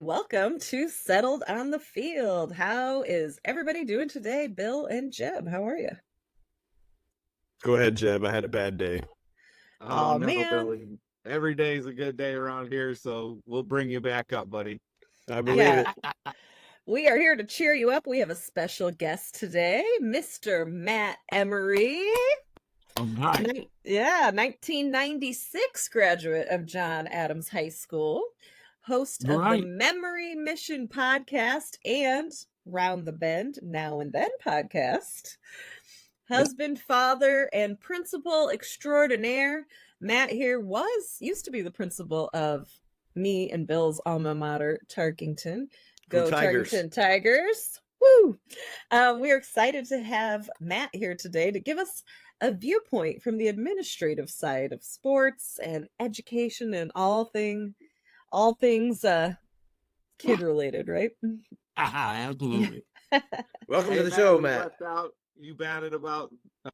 Welcome to Settled on the Field. How is everybody doing today? Bill and Jeb, how are you? Go ahead, Jeb. I had a bad day. Oh Oh, no, man. Billy. Every day is a good day around here, so we'll bring you back up, buddy. I believe Yeah. it. We are here to cheer you up. We have a special guest today, Mr. Matt Emery. All right. Yeah, 1996 graduate of John Adams High School, host of the Right. Memory Mission podcast and Round the Bend Now and Then podcast. Husband, father, and principal extraordinaire. Matt here used to be the principal of me and Bill's alma mater, Tarkington. Go Tigers. Tarkington Tigers. Woo! We're excited to have Matt here today to give us a viewpoint from the administrative side of sports and education and all things kid related, right? Absolutely. Welcome Hey, to the Matt, show, we Matt. left out, you batted about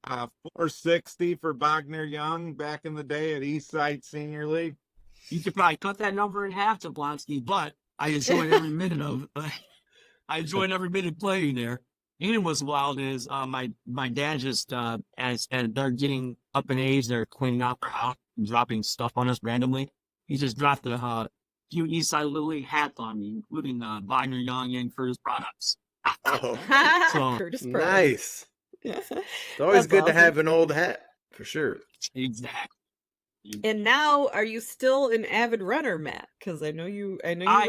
460 for Wagner Young back in the day at Eastside Senior League. You could probably cut that number in half, Jablonski, but I enjoyed every minute of it. I enjoyed every minute playing there. And what's wild is my dad just as they're getting up in age, they're cleaning out their house, dropping stuff on us randomly. He just dropped a few Eastside Little League hats on me, including Wagner Young and Curtis products. Oh, So- Curtis nice. Products. It's always That's good to awesome. have an old hat, for sure. Exactly. And now, are you still an avid runner, Matt? Because I know you ran I've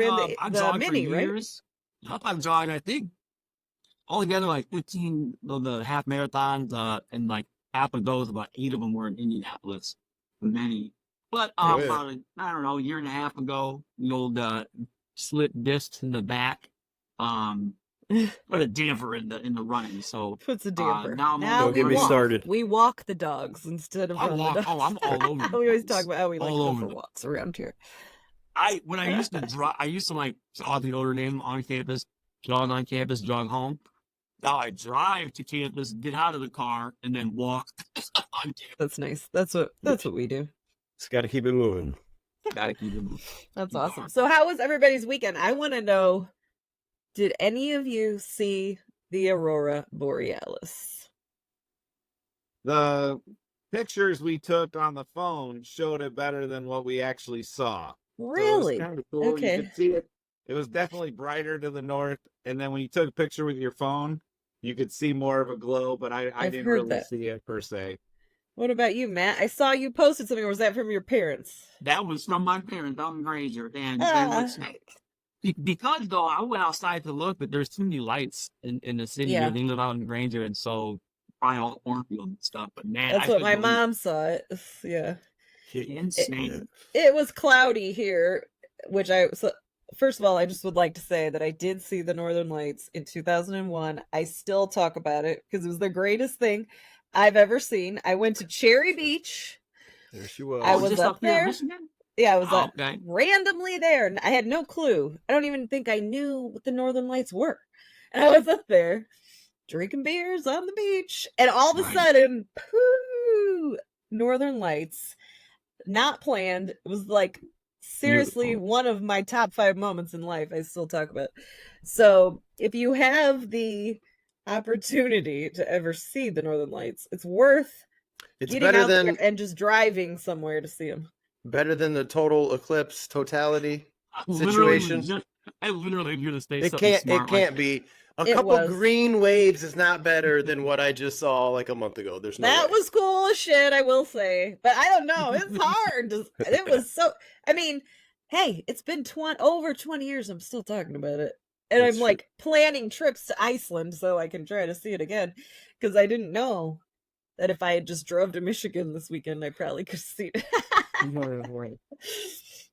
the jogged mini, for right? years. I've jogged, I think, altogether like 15 of the half marathons, and like half of those, about 8 of them were in Indianapolis. Many. But Oh, yeah. about, I don't know, a year and a half ago, the old slit discs in the back, put a damper in the running. So Puts a damper. now I'm now Don't we get me walk. started. We walk the dogs instead of I run walk. the dogs. Oh, I'm all over the We always place. talk about how we like to All go over for the walks around here. when I used to drive, I used to like jog to Notre Dame on campus, jog on campus, jog home. Now I drive to campus, get out of the car, and then walk on campus. That's nice. That's what we do. Just got to keep it moving. Gotta keep it moving. That's awesome. So how was everybody's weekend? I want to know, did any of you see the Aurora Borealis? The pictures we took on the phone showed it better than what we actually saw. Really? So it was kind of cool. Okay. You could see it. It was definitely brighter to the north. And then when you took a picture with your phone, you could see more of a glow, but I I've didn't heard really that. see it per se. What about you, Matt? I saw you posted something, or was that from your parents? That was from my parents on Granger, and Ah. because though I went outside to look, but there's too many lights in the city. Yeah. They live out in Granger, and so probably all cornfield and stuff. But man, That's I what my couldn't believe mom saw it. Yeah. it. Insane. It was cloudy here, first of all, I just would like to say that I did see the Northern Lights in 2001. I still talk about it because it was the greatest thing I've ever seen. I went to Cherry Beach. There she was. I was just up here in there. Michigan? Yeah, I was Oh, okay. randomly there. And I had no clue. I don't even think I knew what the Northern Lights were. And I was up there drinking beers on the beach. And all of a Right. sudden, pooh, Northern Lights. Not planned. It was like seriously Beautiful. one of my top 5 moments in life. I still talk about. So if you have the opportunity to ever see the Northern Lights, it's worth It's getting better out than there and just driving somewhere to see them. the total eclipse totality Literally, situation. I literally hear the state. It can't be. A It couple was. green waves is not better than what I just saw like a month ago. There's no That way. was cool as shit, I will say. But I don't know. It's hard. It was so. I mean, hey, it's been over 20 years. I'm still talking about it. And That's I'm like planning trips to Iceland so I can try to see it again. Because I didn't know that if I had just drove to Michigan this weekend, I probably could see it.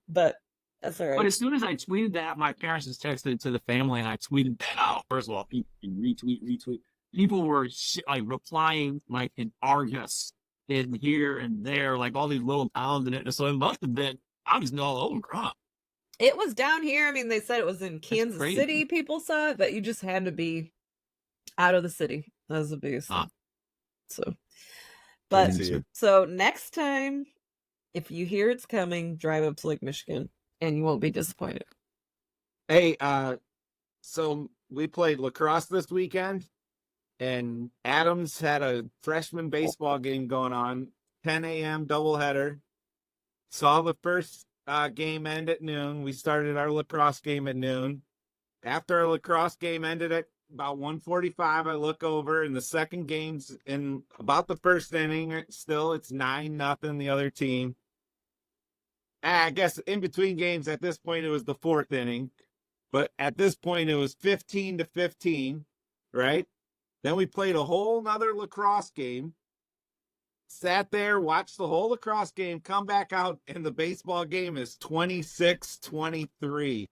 But that's all But right. as soon as I tweeted that, my parents just texted it to the family, and I tweeted that out. First of all, people retweet. People were like replying like in Argus, in here and there, like all these little towns in it. So it must have been. I was all over. Huh? It was down here. I mean, they said it was in Kansas crazy. City. People saw it, but you just had to be out of the city. That was the biggest thing. So, but See. so next time, if you hear it's coming, drive up to Lake Michigan, and you won't be disappointed. Hey, so we played lacrosse this weekend, and Adams had a freshman baseball game going on, 10 a.m. doubleheader. Saw the first game end at noon. We started our lacrosse game at noon. After our lacrosse game ended at about 1:45, I look over, and the second game's in about the first inning. Still, it's 9-0 the other team. I guess in between games at this point, it was the fourth inning. But at this point, it was 15-15, right? Then we played a whole nother lacrosse game. Sat there, watched the whole lacrosse game, come back out, and the baseball game is 26-23.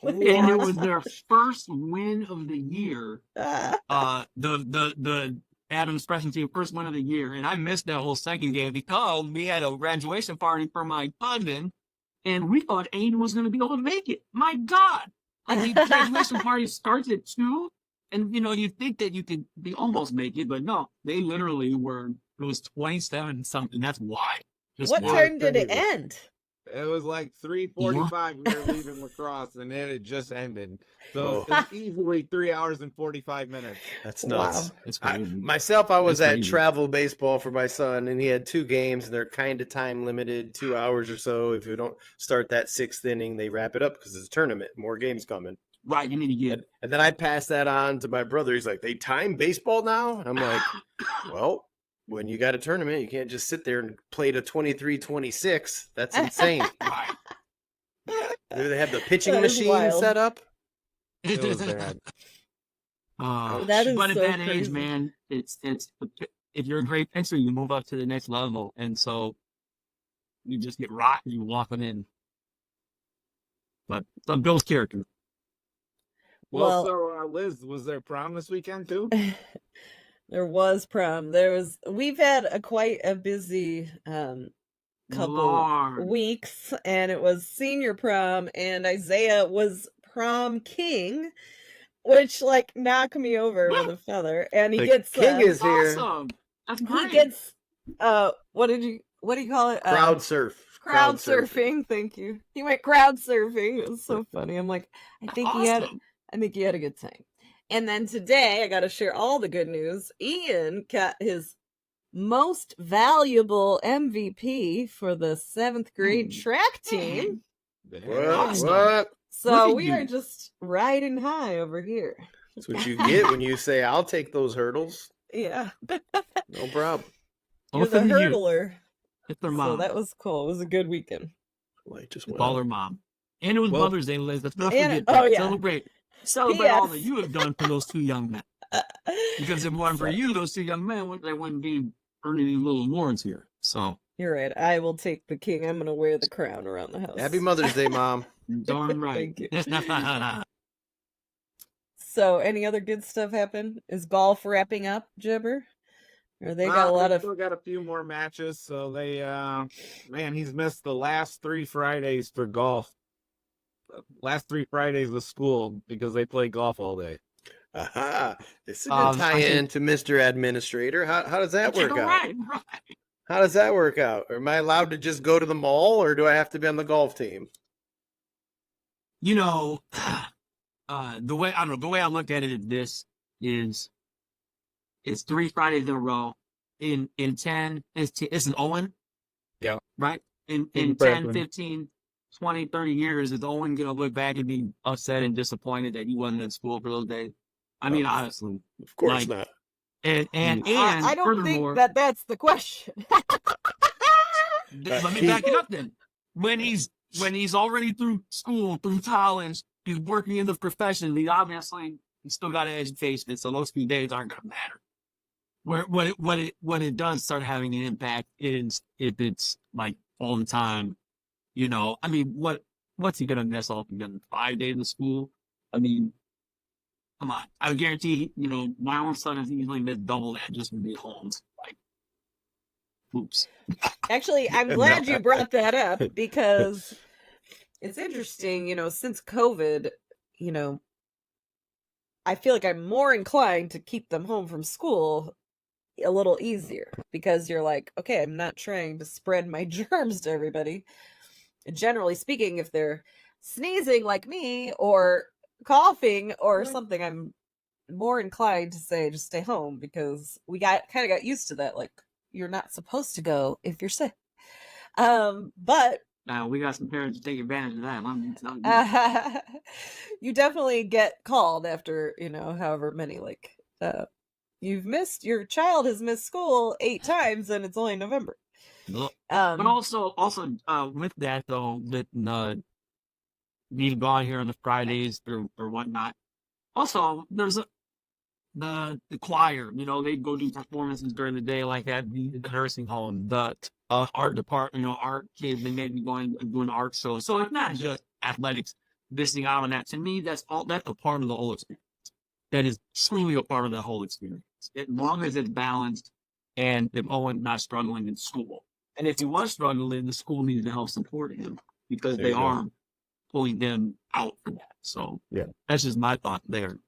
And it was their first win of the year. The Adams freshman team first win of the year, and I missed that whole second game because we had a graduation party for my cousin, and we thought Aiden was going to be able to make it. My God, like the graduation party starts at 2, and you think that you could almost make it, but no, they literally were. It was 27 something. That's why. What time did it end? It was like 3:45. We were leaving lacrosse, and then it just ended. So it's easily 3 hours and 45 minutes. That's nuts. Wow. It's crazy. I was at crazy. travel baseball for my son, and he had 2 games, and they're kind of time limited, 2 hours or so. If you don't start that 6th inning, they wrap it up because it's a tournament. More games coming. Right, you need to get. And then I passed that on to my brother. He's like, "They time baseball now?" And I'm like, "Well, when you got a tournament, you can't just sit there and play to 23-26. That's insane." Right. Do they have the pitching That is machine wild. set up? It was bad. That is but at so that age, crazy. man, it's if you're a great pitcher, you move up to the next level, and so you just get rocked and you walk on in. But Bill's character. Well, Well- so Liz, was there prom this weekend too? There was prom. We've had quite a busy couple Lord. weeks, and it was senior prom, and Isaiah was prom king, which knocked me over with a feather. And he The gets king is here. Awesome. That's he great. gets what do you call it? Crowd surf. Crowd surfing. Thank you. He went crowd surfing. It was so funny. I'm like, I think he had a good time. And then today, I got to share all the good news. Ian got his most valuable MVP for the 7th grade track team. What? So Look at we you. are just riding high over here. That's what you get when you say, "I'll take those hurdles." Yeah. No problem. You're the hurdler. It's their So mom. that was cool. It was a good weekend. Light just went Baller out. mom. And it was Well- Mother's Day, Liz. Let's not And- forget oh, that. yeah. Celebrate all P.S. that you have done for those 2 young men. Because if it wasn't for you, those 2 young men, they wouldn't be earning any little awards here. So, You're right. I will take the king. I'm going to wear the crown around the house. Happy Mother's Day, Mom. darn right. Thank So, any other good stuff happen? Is golf wrapping up, Jibber? Or they got a lot They of... still got a few more matches. So they, man, he's missed the last 3 Fridays for golf. Last 3 Fridays of school because they play golf all day. Aha. This is a I tie in think- to Mr. Administrator. How does that work out? Right. How does that work out? Am I allowed to just go to the mall, or do I have to be on the golf team? The way I looked at it is it's 3 Fridays in a row. In 10, it's an Owen. Yeah. Right? In In 10, Brooklyn. 15, 20, 30 years, is Owen going to look back and be upset and disappointed that he wasn't in school for those days? I mean, honestly. Of course Like, not. And I don't furthermore, think that's the question. let me back it up then. When he's already through school, through college, he's working in the profession, he's still got an education, so those few days aren't gonna matter. When it does start having an impact is if it's like all the time, I mean, what's he gonna miss off again? 5 days of school? I mean, come on. I guarantee, my own son has easily missed double that just from being home. Like, oops. Actually, I'm glad you brought that up because it's interesting, since COVID, I feel like I'm more inclined to keep them home from school a little easier because you're like, okay, I'm not trying to spread my germs to everybody. Generally speaking, if they're sneezing like me or coughing or something, I'm more inclined to say just stay home, because we kind of got used to that. Like, you're not supposed to go if you're sick. But We got some parents to take advantage of that. I'm telling you. you definitely get called after, however many, like, your child has missed school 8 times and it's only November. But also, with that though, that we've gone here on the Fridays or whatnot. Also, there's the choir. They go do performances during the day, like at the nursing home. The art department, art kids, they may be going doing art shows. So it's not just athletics missing out on that. To me, that's a part of the whole experience. That is truly a part of the whole experience. As long as it's balanced and if Owen not struggling in school. And if he was struggling, the school needs to help support him, because they are pulling them out for that. So yeah, that's just my thought there.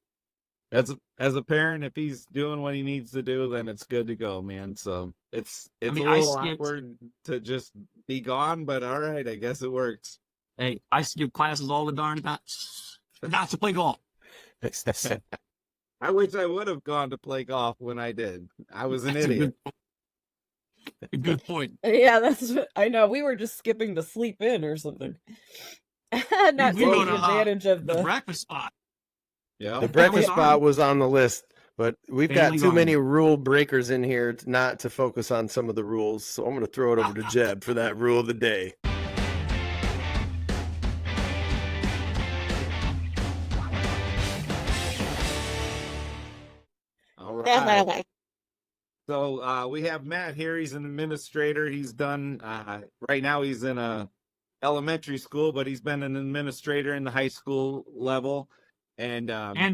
As a parent, if he's doing what he needs to do, then it's good to go, man. So it's a little awkward to just be gone, but all right, I guess it works. Hey, I skip classes all the darn time, not to play golf. I wish I would have gone to play golf when I did. I was an idiot. A good point. Yeah, that's what I know. We were just skipping to sleep in or something. Not taking advantage of the breakfast spot. Yeah, the breakfast spot was on the list, but we've got too many rule breakers in here not to focus on some of the rules. So I'm going to throw it over to Jeb for that rule of the day. All right. So we have Matt here. He's an administrator. He's done right now. He's in a elementary school, but he's been an administrator in the high school level and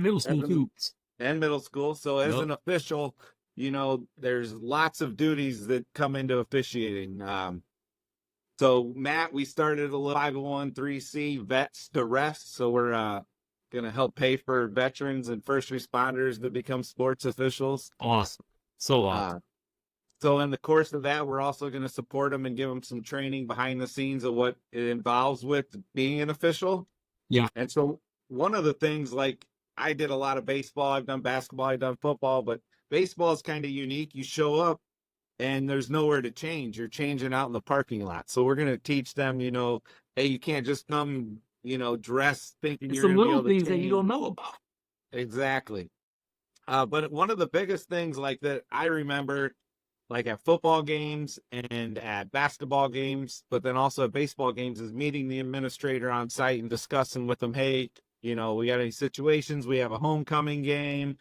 middle school too. And middle school. So as an official, there's lots of duties that come into officiating. So Matt, we started a little 501(c)(3) vets to rest. So we're going to help pay for veterans and first responders to become sports officials. Awesome. So awesome. So in the course of that, we're also going to support them and give them some training behind the scenes of what it involves with being an official. Yeah. And so one of the things, like, I did a lot of baseball. I've done basketball. I've done football, but baseball is kind of unique. You show up and there's nowhere to change. You're changing out in the parking lot. So we're going to teach them, hey, you can't just come, dress thinking you're going to be able to change. Some little things that you don't know about. Exactly. But one of the biggest things like that I remember, like at football games and at basketball games, but then also at baseball games, is meeting the administrator on site and discussing with them, hey, we got any situations? We have a homecoming game.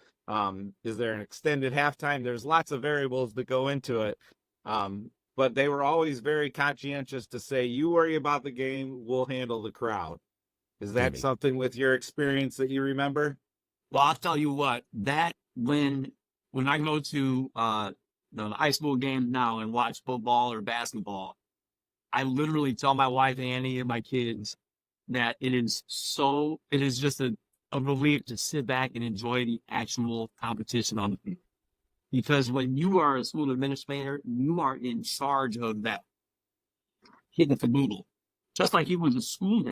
Is there an extended halftime? There's lots of variables that go into it. But they were always very conscientious to say, you worry about the game, we'll handle the crowd. Is that something with your experience that you remember? Well, I'll tell you what, that when I go to the high school games now and watch football or basketball, I literally tell my wife Annie and my kids that it is just a relief to sit back and enjoy the actual competition on the field. Because when you are a school administrator, you are in charge of that hitting the caboodle, just like you was a school.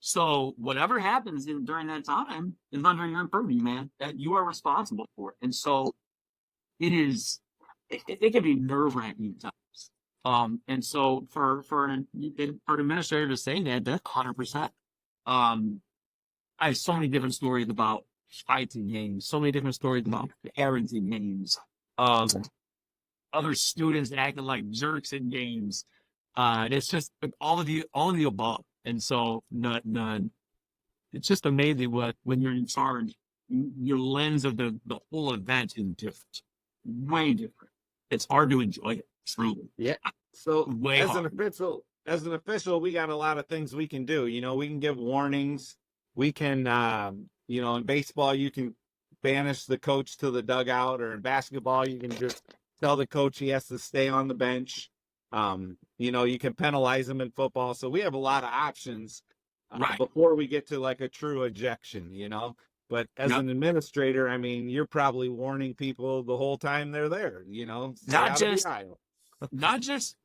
So whatever happens during that time is under your purview, man, that you are responsible for it. And so it can be nerve-wracking at times. And so for an administrator to say that, that's 100%. I have so many different stories about fights in games, so many different stories about errands in games, other students acting like jerks in games. It's just all of the above. And so it's just amazing when you're in charge, your lens of the whole event is different, way different. It's hard to enjoy it, truly. Yeah. So as an official, we got a lot of things we can do. We can give warnings. We can, in baseball, you can banish the coach to the dugout, or in basketball, you can just tell the coach he has to stay on the bench. You can penalize him in football. So we have a lot of options before we get to like a true ejection, But as an administrator, you're probably warning people the whole time they're there, Not just not just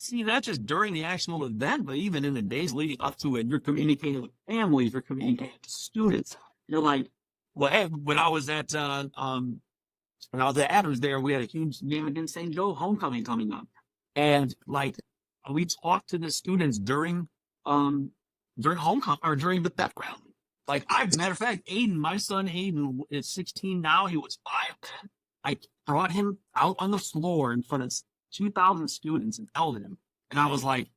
during the actual event, but even in the days leading up to it, you're communicating with families, you're communicating with students. You're like, well, hey, when I was at Adams there, we had a huge game against St. Joe homecoming coming up. And like we talked to the students during homecoming or during the background. Like matter of fact, my son Aiden is 16 now. He was 5. I brought him out on the floor in front of 2,000 students and held him. And I was like,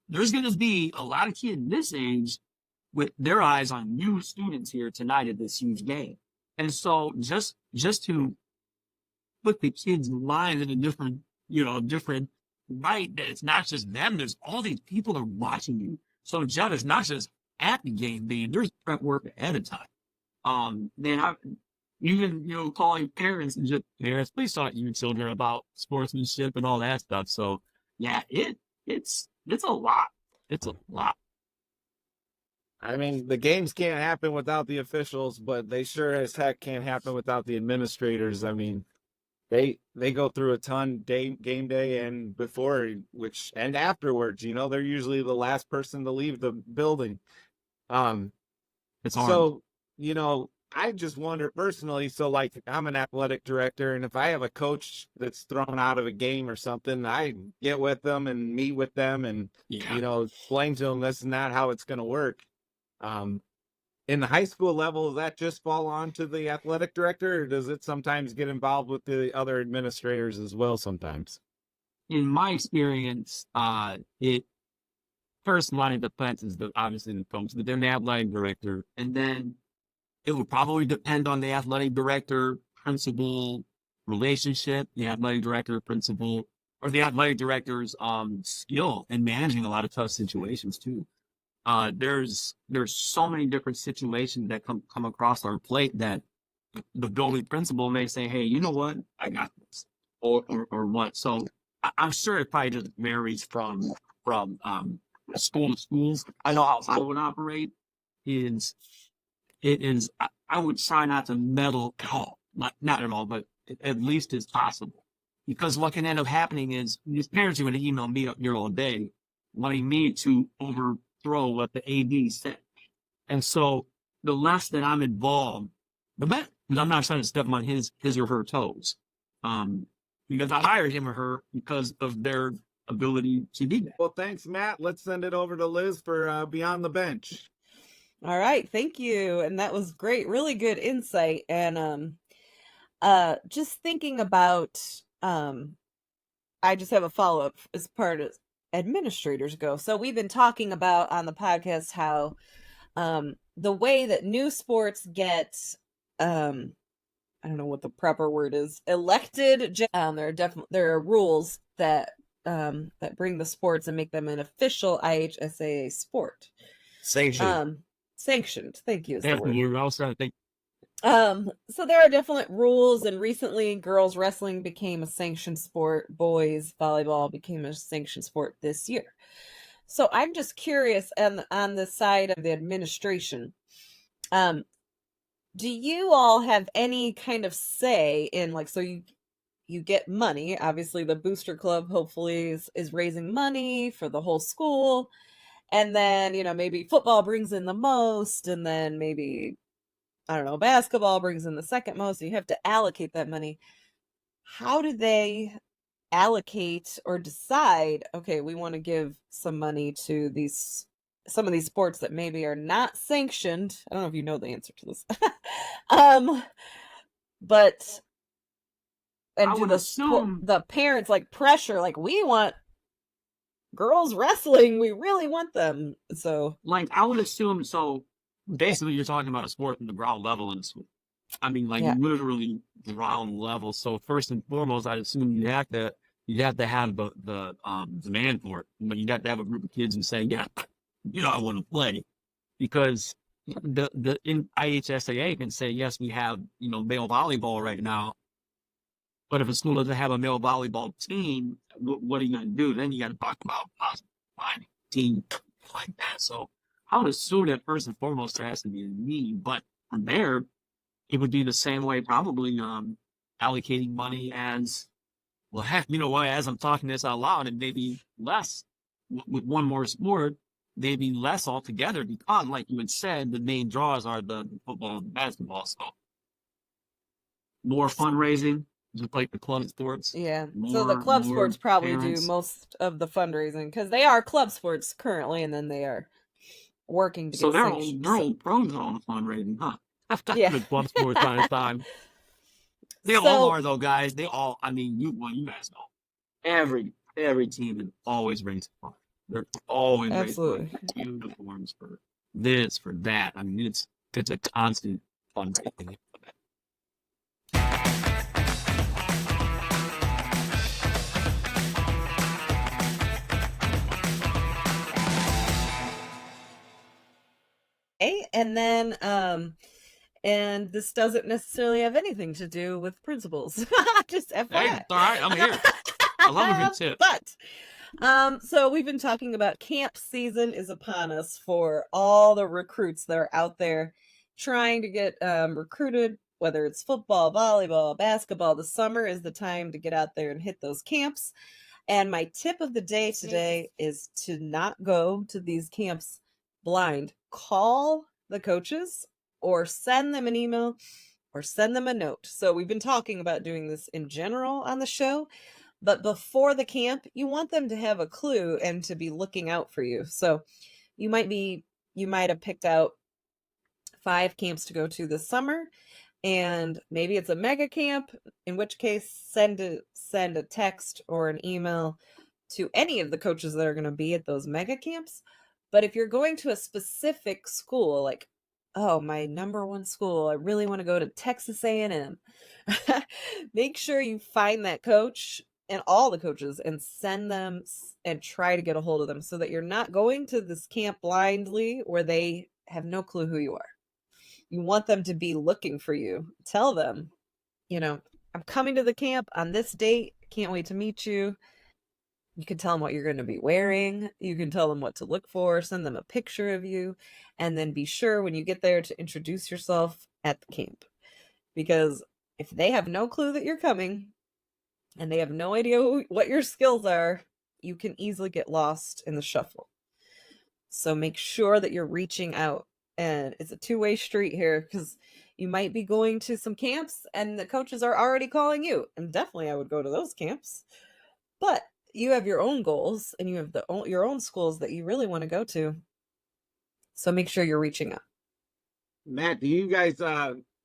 there's going to be a lot of kids this age with their eyes on new students here tonight at this huge game. And so just to put the kids' lives in a different light, that it's not just them, there's all these people are watching you. So Judd is not just at the game being, there's prep work ahead of time. Even calling parents and just parents, please talk to your children about sportsmanship and all that stuff. So yeah, it's a lot. It's a lot. I mean, the games can't happen without the officials, but they sure as heck can't happen without the administrators. I mean, they go through a ton game day and before, and afterwards. They're usually the last person to leave the building. It's hard. So, I just wonder personally, so like I'm an athletic director, and if I have a coach that's thrown out of a game or something, I get with them and meet with them and, explain to them this is not how it's going to work. In the high school level, does that just fall on to the athletic director, or does it sometimes get involved with the other administrators as well sometimes? In my experience, it first line of defense is obviously the coach, but then the athletic director, and then it would probably depend on the athletic director, principal relationship, the athletic director, principal, or the athletic director's skill in managing a lot of tough situations too. There's so many different situations that come across our plate that the building principal may say, hey, you know what? I got this. Or what. So I'm sure it probably just varies from school to schools. I know how I would operate I would try not to meddle at all. Not at all, but at least as possible. Because what can end up happening is these parents are going to email me up here all day wanting me to overthrow what the AD said. And so the less that I'm involved, the better. I'm not trying to step on his or her toes. Because I hired him or her because of their ability to do that. Well, thanks, Matt. Let's send it over to Liz for Beyond the Bench. All right, thank you. And that was great, really good insight. And just thinking about, I just have a follow-up as part of administrators go. So we've been talking about on the podcast how the way that new sports get, I don't know what the proper word is, elected. There are rules that bring the sports and make them an official IHSAA sport. Sanctioned. Thank you. You're also, I think. So there are definite rules, and recently girls wrestling became a sanctioned sport. Boys volleyball became a sanctioned sport this year. So I'm just curious, on the side of the administration, do you all have any kind of say in, like, so you get money? Obviously, the booster club hopefully is raising money for the whole school. And then, maybe football brings in the most, and then maybe, I don't know, basketball brings in the second most. So you have to allocate that money. How do they allocate or decide, okay, we want to give some money to some of these sports that maybe are not sanctioned? I don't know if you know the answer to this. But, and I would assume the parents like pressure, like, we want girls wrestling, we really want them. So, like, I would assume, so basically you're talking about a sport from the ground level in school. I mean, like, literally ground level. So first and foremost, I'd assume you have to have the demand for it. But you'd have to have a group of kids who say, yeah, I want to play. Because the in IHSAA can say, yes, we have, male volleyball right now. But if a school doesn't have a male volleyball team, what are you going to do? Then you got to talk about finding a team like that. So I would assume that first and foremost there has to be a need. But from there, it would be the same way, probably allocating money as Well, heck, you know what? As I'm talking this out loud, it may be less with one more sport, maybe less altogether because, like you had said, the main draws are the football and basketball. So more fundraising, just like the club sports. Yeah. So the club sports probably do most of the fundraising because they are club sports currently, and then they are working to So get they're sanctioned. all pros on fundraising, huh? I've got Yeah. the club sports on its time. They all are though, guys. They all. I mean, you guys know. Every team is always raising funds. They're always raising funds for uniforms, for this, for that. I mean, it's a constant fundraising. Okay, and then and this doesn't necessarily have anything to do with principals. Just FYI. Hey, all right, I'm here. I love a good tip. But so we've been talking about camp season is upon us for all the recruits that are out there trying to get recruited, whether it's football, volleyball, basketball. The summer is the time to get out there and hit those camps. And my tip of the day today is to not go to these camps blind. Call the coaches or send them an email or send them a note. So we've been talking about doing this in general on the show, but before the camp, you want them to have a clue and to be looking out for you. So you might have picked out 5 camps to go to this summer, and maybe it's a mega camp, in which case send a text or an email to any of the coaches that are going to be at those mega camps. But if you're going to a specific school, like, oh, my number one school, I really want to go to Texas A&M, make sure you find that coach and all the coaches and send them and try to get a hold of them so that you're not going to this camp blindly where they have no clue who you are. You want them to be looking for you. Tell them, I'm coming to the camp on this date. Can't wait to meet you. You can tell them what you're going to be wearing. You can tell them what to look for. Send them a picture of you. And then be sure when you get there to introduce yourself at the camp. Because if they have no clue that you're coming and they have no idea what your skills are, you can easily get lost in the shuffle. So make sure that you're reaching out. And it's a two-way street here because you might be going to some camps and the coaches are already calling you. And definitely I would go to those camps. But you have your own goals and you have your own schools that you really want to go to. So make sure you're reaching out. Matt, do you guys,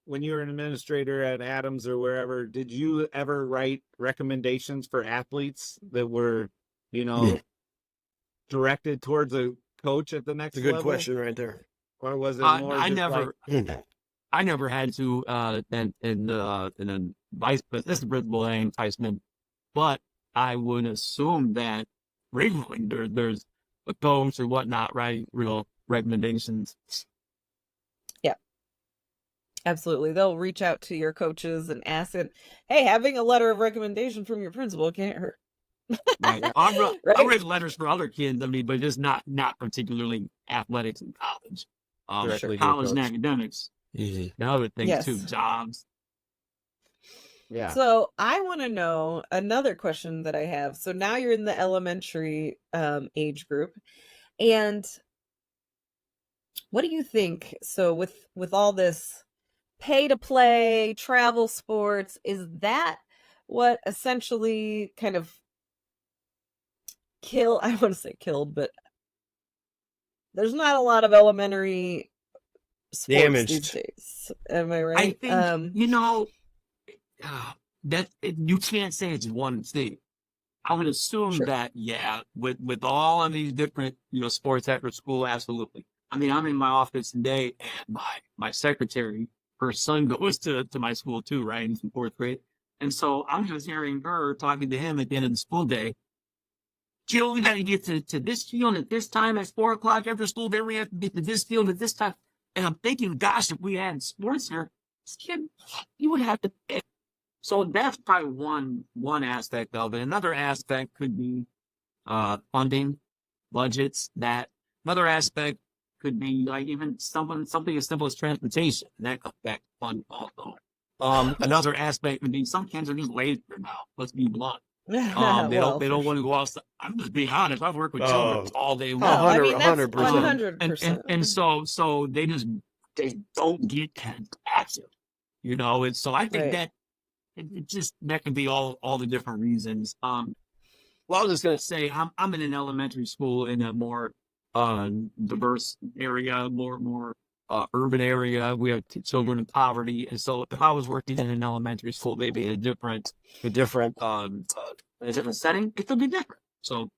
when you were an administrator at Adams or wherever, did you ever write recommendations for athletes that were, directed towards a coach at the next That's a good level? question right there. Or was it more I never had to and then vice assistant principal and enticement, but I would assume that regularly there's a coach or whatnot, right? Real recommendations. Yeah, absolutely. They'll reach out to your coaches and ask it. Hey, having a letter of recommendation from your principal can't hurt. Right. I read letters for other kids. I mean, but just not particularly athletics in college. College and academics. Easy. The other things Yes. too, jobs. Yeah. So I want to know another question that I have. So now you're in the elementary age group, and what do you think? So with all this pay to play, travel sports, is that what essentially kind of I want to say killed, but there's not a lot of elementary sports Damaged. these days. Am I right? I think that you can't say it's one thing. I would assume that with all of these different sports after school, absolutely. I mean, I'm in my office today, and my secretary, her son goes to my school too, right, in 4th grade, and so I'm just hearing her talking to him at the end of the school day. Jill, we got to get to this field at this time at 4 o'clock after school. Then we have to get to this field at this time. And I'm thinking, gosh, if we had sports here, this kid, you would have to pick. So that's probably one aspect of it. Another aspect could be funding, budgets. Another aspect could be like even something as simple as transportation. That comes back to fund also. Another aspect would be some kids are just lazy now. Let's be blunt. Well, They don't want to go outside. I'm just being honest. I've worked with children all day no, long. I mean, that's 100%. 100%. And so they don't get that active, and so I think Right. that it just that can be all the different reasons. Well, I was just gonna say I'm in an elementary school in a more diverse area, more urban area. We have children in poverty, and so if I was working in an elementary school, maybe in a different setting, it could be different. So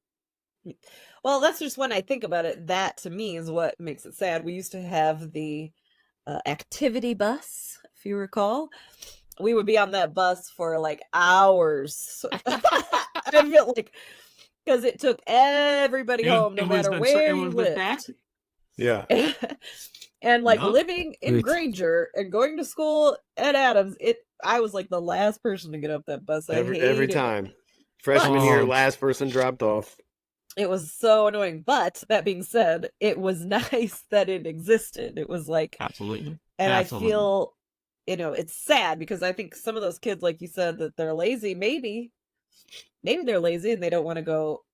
Well, that's just when I think about it. That to me is what makes it sad. We used to have the activity bus, if you recall. We would be on that bus for like hours. I feel like because it took everybody home, no matter where you lived. Yeah. And like Yup. living in Granger and going to school at Adams, I was like the last person to get up that bus. Every hated it. time. Freshman year, Oh. last person dropped off. It was so annoying. But that being said, it was nice that it existed. It was like, Absolutely. and Absolutely. I feel, it's sad because I think some of those kids, like you said, that they're lazy. Maybe they're lazy and they don't want to go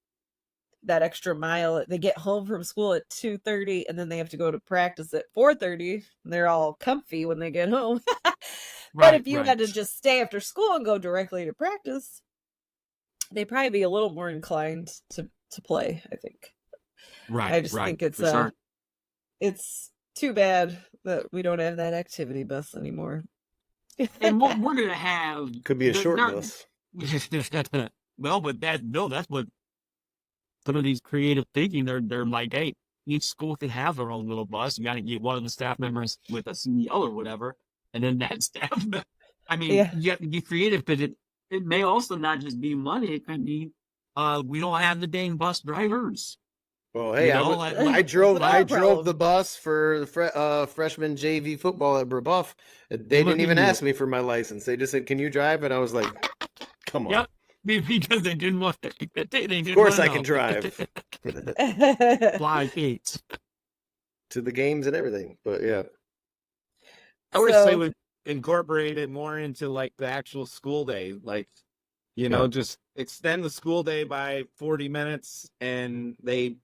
that extra mile. They get home from school at 2:30 and then they have to go to practice at 4:30. They're all comfy when they get home. But if you had to just stay after school and go directly to practice, they'd probably be a little more inclined to play, I think. I just think it's it's too bad that we don't have that activity bus anymore. And what we're gonna have Could be a short bus. Well, but that's what some of these creative thinking. They're like, hey, each school can have their own little bus. You got to get one of the staff members with a CEO or whatever, and then that staff. I mean, you have to be creative, but it may also not just be money. It can be we don't have the dang bus drivers. Well, hey, I drove the bus for the freshman JV football at Brebeuf. They didn't even ask me for my license. They just said, "Can you drive?" And I was like, "Come on." Yep, because they didn't want to. Of course, I can drive. Fly gates to the games and everything. But yeah, I wish they would incorporate it more into like the actual school day, like just extend the school day by 40 minutes, and they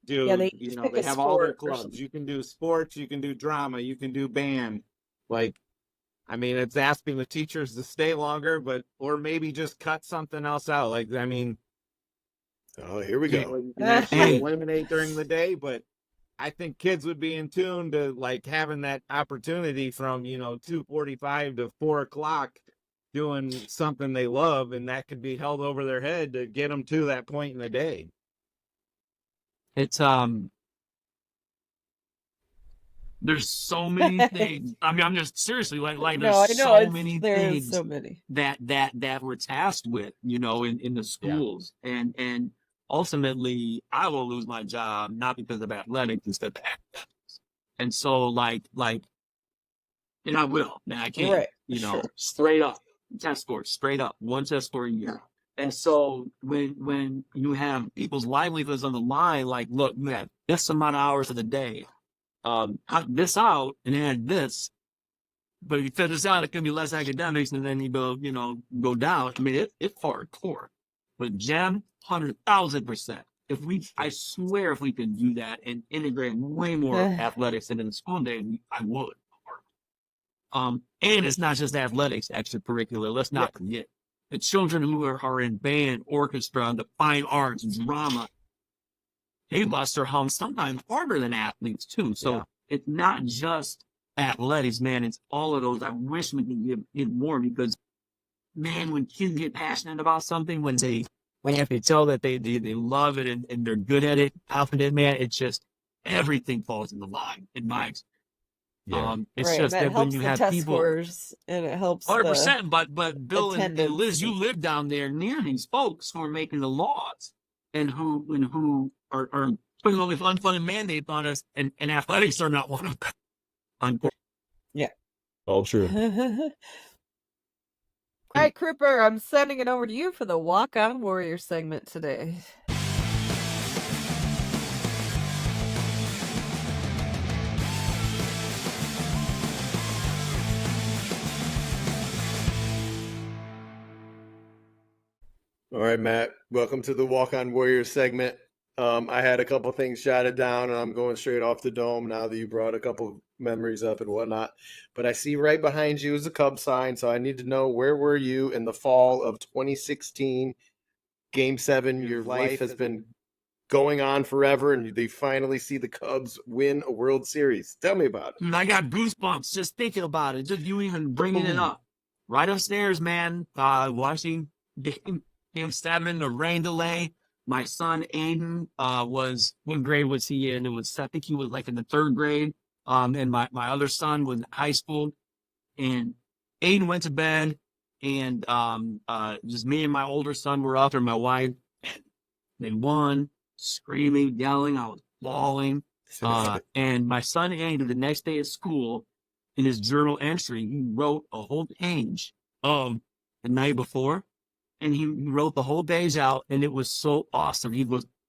do. They have all their clubs. You can do sports, you can do drama, you can do band. Like, I mean, it's asking the teachers to stay longer, or maybe just cut something else out. Like, I mean, here we go. You can actually eliminate during the day, but I think kids would be in tune to like having that opportunity from 2:45 to 4:00 doing something they love, and that could be held over their head to get them to that point in the day. It's there's so many things. I mean, I'm just seriously like there's so many things that we're tasked with, in the schools, and ultimately I will lose my job not because of athletics, it's because of academics. And so like, and I will, man, I can't, straight up test scores, straight up 1 test score a year. And so when you have people's livelihoods on the line, like, look, man, this amount of hours of the day, cut this out and add this, but if you fit this out, it can be less academics, and then you go down. I mean, it's hardcore. But Jeb, 100,000%. I swear, if we can do that and integrate way more athletics into the school day, I would. And it's not just athletics, extracurricular. Let's not forget the children who are in band, orchestra, the fine arts, drama. They bust their hum sometimes harder than athletes too. So it's not just athletics, man. It's all of those. I wish we could give more, because, man, when kids get passionate about something, when you have to tell that they love it and they're good at it, confident, man, it's just everything falls into line in my experience. It's just that when you have people, scores, and it helps 100%. But Bill and Liz, you live down there near these folks who are making the laws and who are putting all these unfunded mandates on us, and athletics are not one of them. Yeah. All true. All right, Cripper, I'm sending it over to you for the Walk On Warrior segment today. All right, Matt. Welcome to the Walk On Warriors segment. I had a couple things jotted down, and I'm going straight off the dome now that you brought a couple memories up and whatnot. But I see right behind you is a Cubs sign, so I need to know, where were you in the fall of 2016, Game 7? Your life has been going on forever, and they finally see the Cubs win a World Series. Tell me about it. And I got goosebumps just thinking about it. Just you even bringing it up. Right upstairs, man. Watching Game 7, the rain delay. My son Aiden was, what grade was he in? I think he was like in the 3rd grade. And my other son was in high school. And Aiden went to bed, and just me and my older son were up, and my wife. They won, screaming, yelling. I was bawling. And my son Aiden, the next day at school, in his journal entry, he wrote a whole page of the night before, and he wrote the whole page out, and it was so awesome.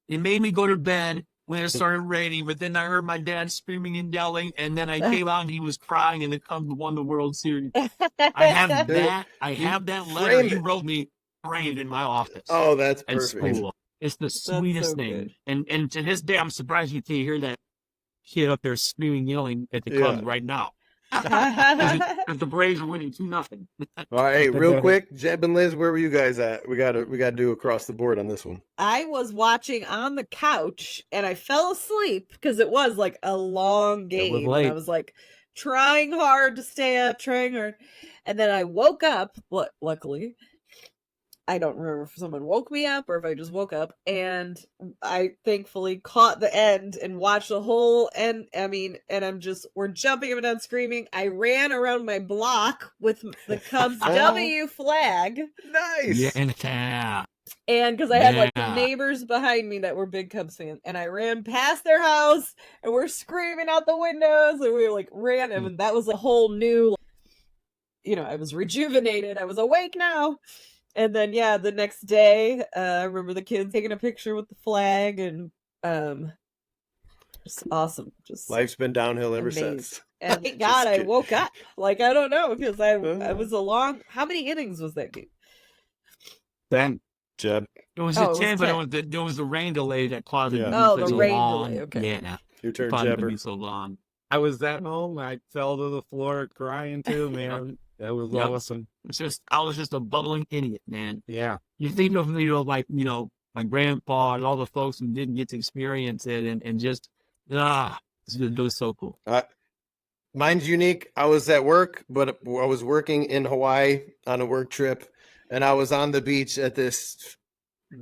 It made me go to bed when it started raining, but then I heard my dad screaming and yelling, and then I came out and he was crying, and the Cubs won the World Series. I have that letter he wrote me framed in my office. Oh, that's at perfect. school. It's the sweetest so thing. And to this day, I'm surprised you can't hear that kid up there screaming, yelling at the Cubs right now. Because the Braves are winning 2-0. All right, real quick, Jeb and Liz, where were you guys at? We gotta do across the board on this one. I was watching on the couch and I fell asleep because it was like a long game. And I was like trying hard to stay up, trying hard. And then I woke up, luckily. I don't remember if someone woke me up or if I just woke up, and I thankfully caught the end and watched the whole end. And we're jumping up and down screaming. I ran around my block with the Cubs W flag. Nice. And because I had like the neighbors behind me that were big Cubs fans, and I ran past their house and we're screaming out the windows, and we like ran, and that was a whole new, I was rejuvenated. I was awake now. And then, the next day, I remember the kids taking a picture with the flag, and just awesome. Just life's been downhill ever since. And thank God I woke up. Like, I don't know, because I was how many innings was that game? 10. Jeb. It was 10, but there was the rain delay that caused it to be the rain long. delay. Okay. Yeah. Your turn, Jeb. Jebber. Be so long. I was at home. I fell to the floor crying too, man. That was awesome. I was just a bubbling idiot, man. Yeah. You think of, my grandpa and all the folks who didn't get to experience it, and just, it was so cool. Mine's unique. I was at work, but I was working in Hawaii on a work trip, and I was on the beach at this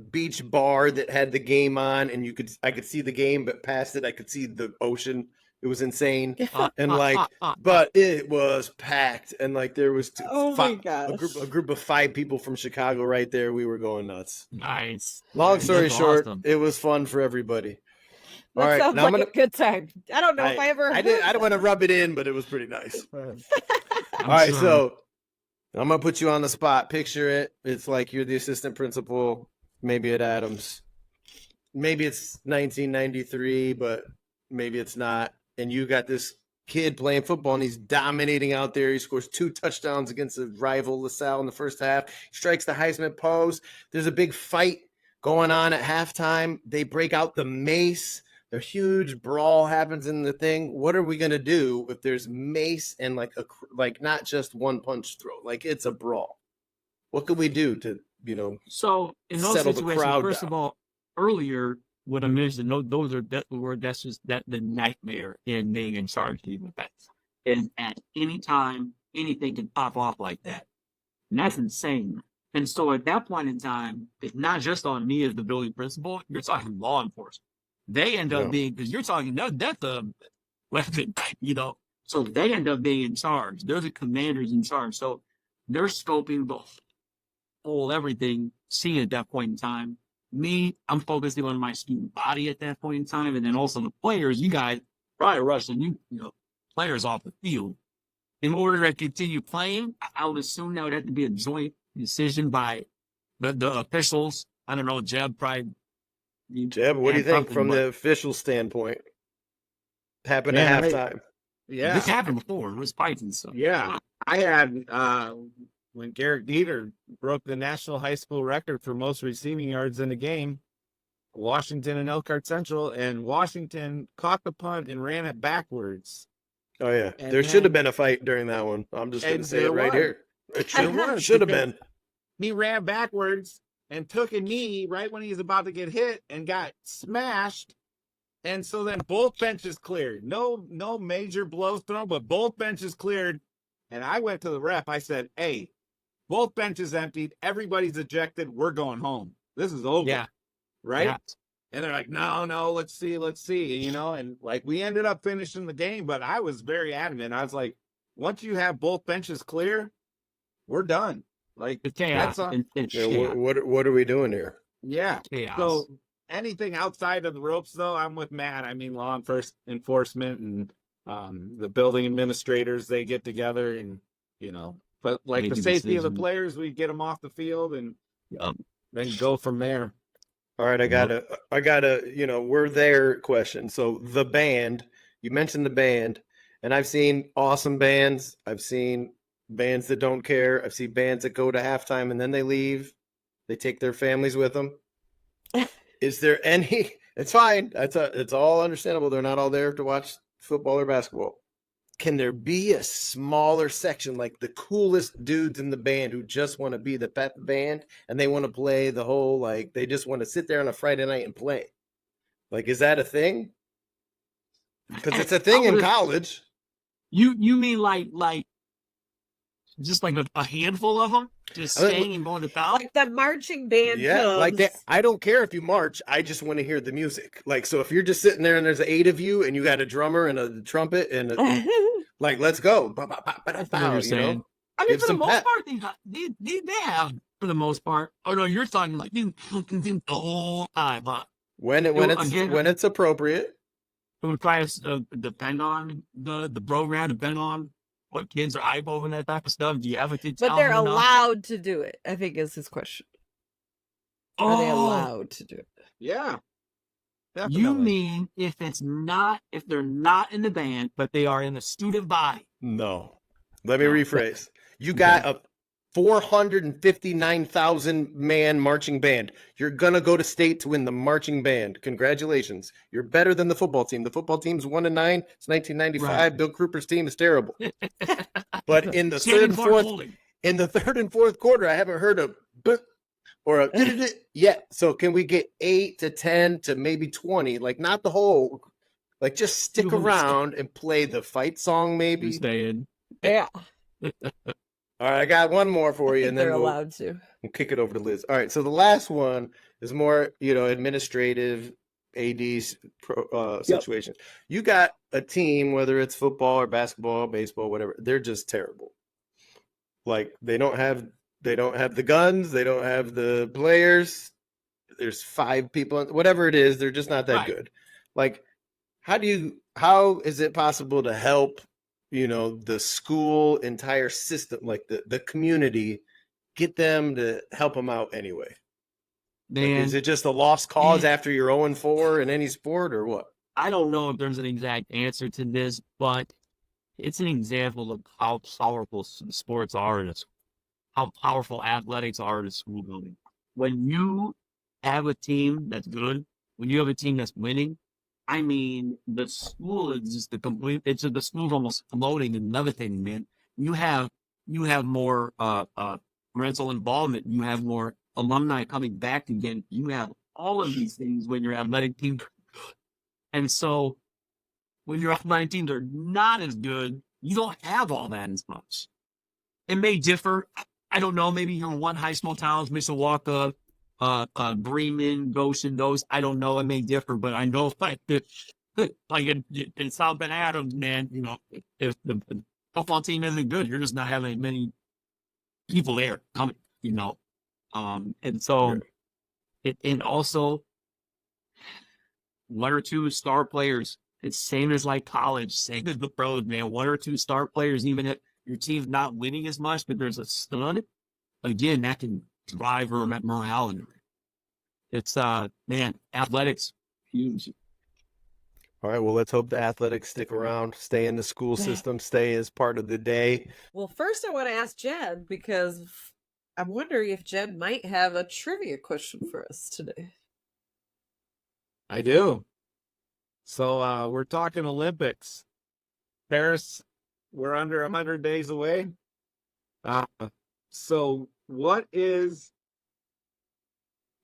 beach bar that had the game on, and I could see the game, but past it, I could see the ocean. It was insane. And but it was packed. And like there was a group of 5 people from Chicago right there. We were going nuts. Nice. Long story short, It was fun for everybody. All right. Sounds like a good time. I don't know if I ever I don't want to rub it in, but it was pretty nice. All right, so I'm gonna put you on the spot. Picture it. It's like you're the assistant principal, maybe at Adams. Maybe it's 1993, but maybe it's not. And you got this kid playing football, and he's dominating out there. He scores 2 touchdowns against a rival, LaSalle, in the first half. He strikes the Heisman pose. There's a big fight going on at halftime. They break out the mace. A huge brawl happens in the thing. What are we going to do if there's mace and like not just one punch throw? Like it's a brawl. What could we do to, so in those settle situations, the crowd first down? of all, earlier, what I mentioned, that's just the nightmare in being in charge of these events. And at any time, anything can pop off like that. And that's insane. And so at that point in time, it's not just on me as the building principal, you're talking law enforcement. They end up being, because you're talking, that's a weapon, so they end up being in charge. They're the commanders in charge. So they're scoping the whole everything, seeing at that point in time. Me, I'm focusing on my student body at that point in time, and then also the players. You guys probably rushing players off the field. In order to continue playing, I would assume that would have to be a joint decision by the officials. I don't know, Jeb, probably. Jeb, what do you think from the official standpoint? Happened at halftime. Yeah. This happened before. It was fighting. So. Yeah. I had when Garrett Dieter broke the national high school record for most receiving yards in a game, Washington and Elkhart Central, and Washington caught the punt and ran it backwards. Oh yeah, And there then- should have been a fight during that one. I'm just going to And say it there right was. here. It There was, should have because been. He ran backwards and took a knee right when he was about to get hit and got smashed. And so then both benches cleared. No major blows thrown, but both benches cleared. And I went to the ref. I said, hey, both benches emptied. Everybody's ejected. We're going home. This is over. Yeah. Right? Yeah. And they're like, no, let's see. And like we ended up finishing the game, but I was very adamant. I was like, once you have both benches clear, we're done. Like, It's chaos. that's all. It's Yeah, chaos. what are we doing here? Yeah. Chaos. So anything outside of the ropes, though, I'm with Matt. I mean, law enforcement and the building administrators, they get together and, but like Make the a safety of the decision. players, we get them off the field and Yup. then go from there. All right, I got a we're there question. So the band, you mentioned the band, and I've seen awesome bands. I've seen bands that don't care. I've seen bands that go to halftime and then they leave. They take their families with them. Is there any? It's fine. It's all understandable. They're not all there to watch football or basketball. Can there be a smaller section, like the coolest dudes in the band who just want to be the pep band and they want to play the whole, like, they just want to sit there on a Friday night and play? Like, is that a thing? Because it's a thing in college. You mean like just like a handful of them just staying and going to college? Like the marching band. Yeah, like that. comes. I don't care if you march. I just want to hear the music. Like, so if you're just sitting there and there's 8 of you and you got a drummer and a trumpet and like, let's go. I know what You you're know? saying. I mean, Give for the some most pep. part, they have, for the most part. Oh, no, you're talking like the whole time, huh? When it's appropriate. It would probably depend on the program, depend on what kids are eyeballing and that type of stuff. Do you have a kid But they're talented enough? allowed to do it, I think is his question. Are they Oh, allowed to do it? Yeah. you Definitely. mean if they're not in the band, but they are in the student body? No. Let me No. rephrase. You got a 459,000 man marching band. You're going to go to state to win the marching band. Congratulations. You're better than the football team. The football team's 1-9. It's 1995. Right. Bill Kruper's team is terrible. But in the Shannon third and fourth quarter, I haven't heard a or a yet. So can we get 8 to 10 to maybe 20? Like, not the whole, like, just stick You around and play the fight song maybe. You're staying. Yeah, All right, I got one more for you, and then they're we'll allowed to. kick it over to Liz. All right, so the last one is more, administrative AD situation. You got a team, whether it's football or basketball, baseball, whatever. They're just terrible. Like, they don't have the guns, they don't have the players. There's 5 people, whatever it is. They're just not that Right. good. Like, how is it possible to help? The school entire system, like the community, get them to help them out anyway. Like, Man, is it just a lost cause after you're 0-4 in any sport or what? I don't know if there's an exact answer to this, but it's an example of how powerful sports are in a school, how powerful athletics are in a school building. When you have a team that's good, when you have a team that's winning, I mean, the school is just the school's almost floating and levitating, man. You have more parental involvement. You have more alumni coming back again. You have all of these things when your athletic team. And so when your athletic teams are not as good, you don't have all that as much. It may differ. I don't know. Maybe you're in one high school towns, Mishawaka, Bremen, Goshen, those. I don't know. It may differ, but I know like in South Bend Adams, man, if the football team isn't good, you're just not having many people there coming, and so and also 1 or 2 star players. It's same as like college, same as the pros, man. 1 or 2 star players, even if your team's not winning as much, but there's a stud. Again, that can drive morale. It's man, athletics huge. All right, well, let's hope the athletics stick around, stay in the school system, stay as part of the day. Well, first I want to ask Jed because I'm wondering if Jed might have a trivia question for us today. I do. So we're talking Olympics. Paris, we're under 100 days away. So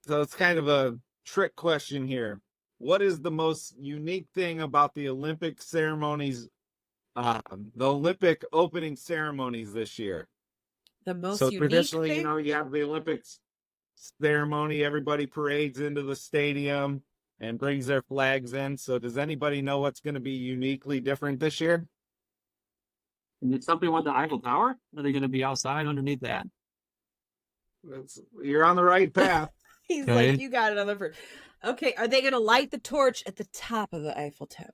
it's kind of a trick question here. What is the most unique thing about the Olympic ceremonies, the Olympic opening ceremonies this year? The most So unique traditionally, thing? you have the Olympics ceremony, everybody parades into the stadium and brings their flags in. So does anybody know what's going to be uniquely different this year? Did somebody want the Eiffel Tower? Are they going to be outside underneath that? You're on the right path. He's Okay. like, you got it on the first. Okay, are they going to light the torch at the top of the Eiffel Tower?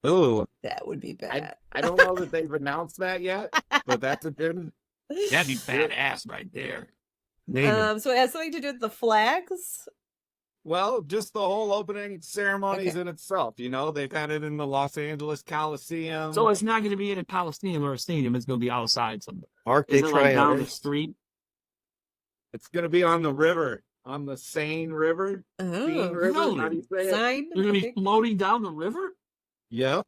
Ooh, That would be bad. I don't know that they've announced that yet, but that's a good. That'd be badass right there. So it has something to do with the flags? Well, just the whole opening ceremonies Okay. in itself. They've had it in the Los Angeles Coliseum. So it's not going to be in a Coliseum or a stadium. It's going to be outside somewhere. Arc Is de it like down the Triomphe. street? It's going to be on the river, on the Seine River. Oh, Seine River, really? how do you say it? sign? You're going to be Okay. floating down the river? Yep.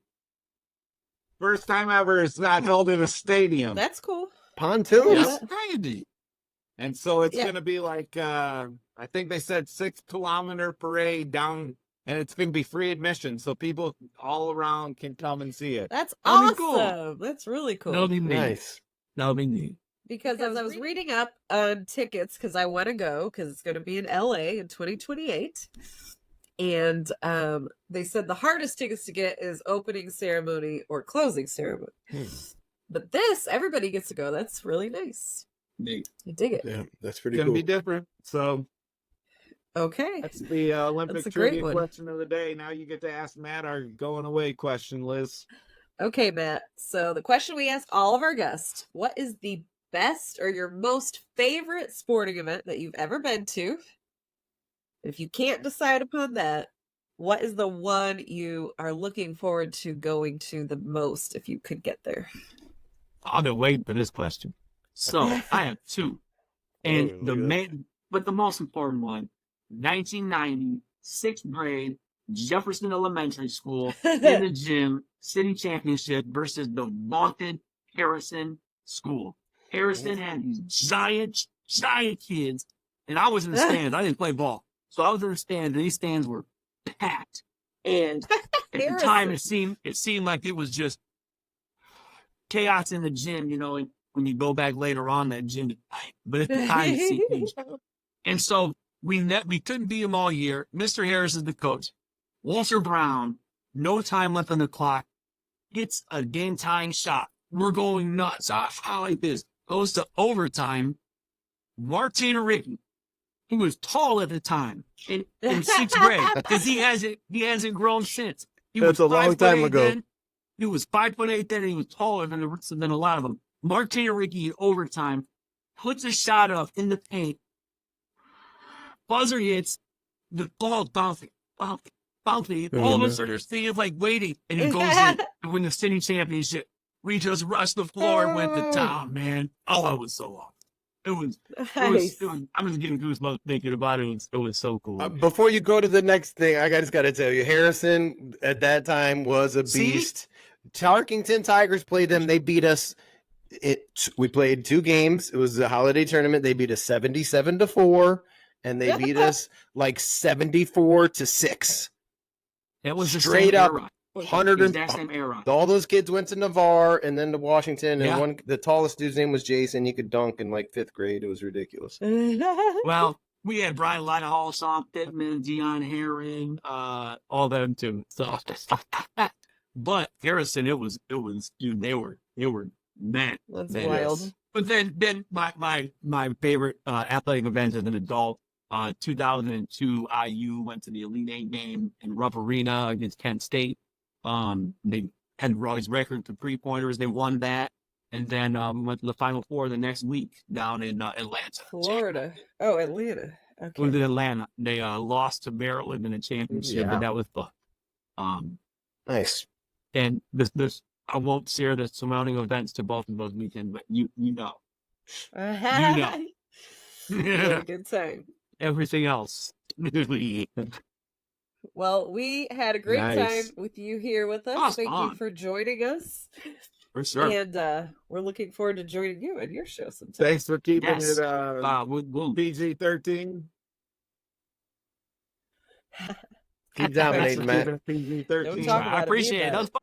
First time ever it's not held in a stadium. That's cool. Pontoons? Yeah. That's crazy. And so it's Yeah. going to be like, I think they said 6-kilometer parade down, and it's going to be free admission. So people all around can come and see it. That's That'll awesome. be cool. That's really cool. That'll be neat. Nice. That'll be neat. Because as I was reading up on tickets, because I want to go, because it's going to be in LA in 2028. And they said the hardest tickets to get is opening ceremony or closing ceremony. But this, everybody gets to go. That's really nice. Neat. I dig it. Yeah, that's pretty It's going cool. to be different. So Okay. that's the Olympic That's a great trivia one. question of the day. Now you get to ask Matt our going away question, Liz. Okay, Matt. So the question we ask all of our guests, what is the best or your most favorite sporting event that you've ever been to? If you can't decide upon that, what is the one you are looking forward to going to the most if you could get there? I've been waiting for this question. So I have two. And Oh, the look at main, but the most important one, 1990, 6th grade, Jefferson Elementary School, in the gym, city championship versus the vaunted Harrison School. Harrison had these giant kids, and I was in the stands. I didn't play ball. So I was in the stands, and these stands were packed. And at the time, it seemed like it was just chaos in the gym, and when you go back later on, that gym is tight. But at the time, it seemed and so we couldn't beat him all year. Mr. Harris is the coach. Walter Brown, no time left on the clock, hits a game tying shot. We're going nuts. I like this. Goes to overtime. Martina Ricky, who was tall at the time in 6th grade, because he hasn't grown since. He That's was a long 5'8" time ago. Then. He was 5'8" then, and he was taller than a lot of them. Martina Ricky in overtime puts a shot up in the paint. Buzzer hits, the ball bouncing. All of us are standing like waiting, and he goes in to win the city championship. We just rushed the floor and went to town, man. Oh, it was so awesome. It was, I'm just getting goosebumps thinking about it. It was so cool. Before you go to the next thing, I just got to tell you, Harrison at that time was a beast. Tarkington Tigers played them. They beat us. We played 2 games. It was a holiday tournament. They beat us 77-4, and they beat us like 74-6. That was the straight same up era. 100 Exact same era. All those kids went to Navarre and then to Washington, and Yeah. the tallest dude's name was Jason. He could dunk in like 5th grade. It was ridiculous. Well, we had Brian Lightahall, Sean Pittman, Deion Herring, all them too. So, but Harrison, it was, dude, they were men. That's They- wild. But then my favorite athletic event as an adult, 2002 IU went to the Elite Eight game in Rupp Arena against Kent State. They had Roy's record for 3-pointers. They won that. And then we went to the Final Four the next week down in Atlanta. Florida. Oh, Atlanta. It was Okay. in Atlanta. They lost to Maryland in the championship, Yeah. but that was fun. Nice. And this I won't share the surrounding events to both of those weekends, but you know. Yeah, Yeah. good time. Everything else. Well, we had a great Nice. time with you here with us. Oh, it's Thank you fun. for joining us. For sure. And we're looking forward to joining you at your show sometime. Thanks for keeping Yes. it We'll PG-13. Keep dominating, Matt. PG-13. Don't talk about I it, be appreciate it. about That was it. fun.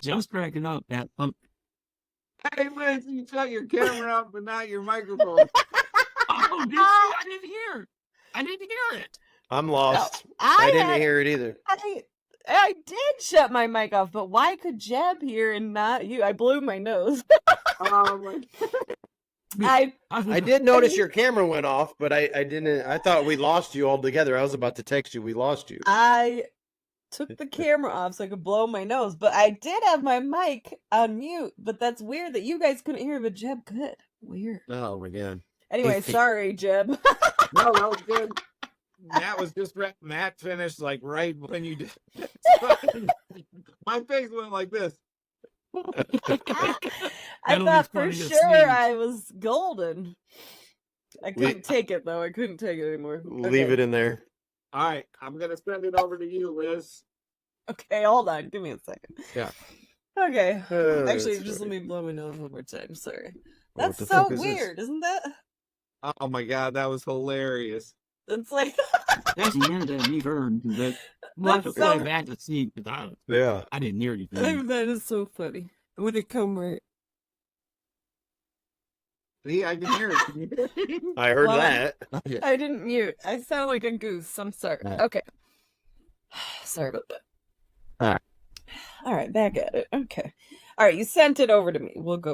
Just cracking up that Hey, Liz, you shut your camera out, but not your microphone. oh, did you? I didn't hear. I didn't hear it. I'm lost. I I didn't had- hear it either. I did shut my mic off, but why could Jeb hear and not you? I blew my nose. I I did notice your camera went off, but I didn't. I thought we lost you altogether. I was about to text you. We lost you. I took the camera off so I could blow my nose, but I did have my mic on mute. But that's weird that you guys couldn't hear, but Jeb could. Weird. Oh, my God. Anyway, sorry, Jeb. No, that was good. Matt was just Matt finished like right when you did. My face went like this. I That'll be thought for funny to sure see. I was golden. I couldn't take it though. I couldn't take it anymore. Leave it in there. All right, I'm gonna send it over to you, Liz. Okay, hold on. Give me a second. Yeah. Okay. Oh, Actually, that's just let right. me blow my nose one more time. Sorry. What That's the so fuck is this? weird, isn't that? Oh my God, that was hilarious. It's like That's the end that we heard. But we'll have to That's so- play back to see because Yeah. I didn't hear anything. that is so funny. Would it come right? See, I can hear it. I heard Well, that. I didn't mute. I sound like a goose. I'm sorry. Right. Okay. Sorry about that. All right. All right, back at it. Okay. All right, you sent it over to me. We'll go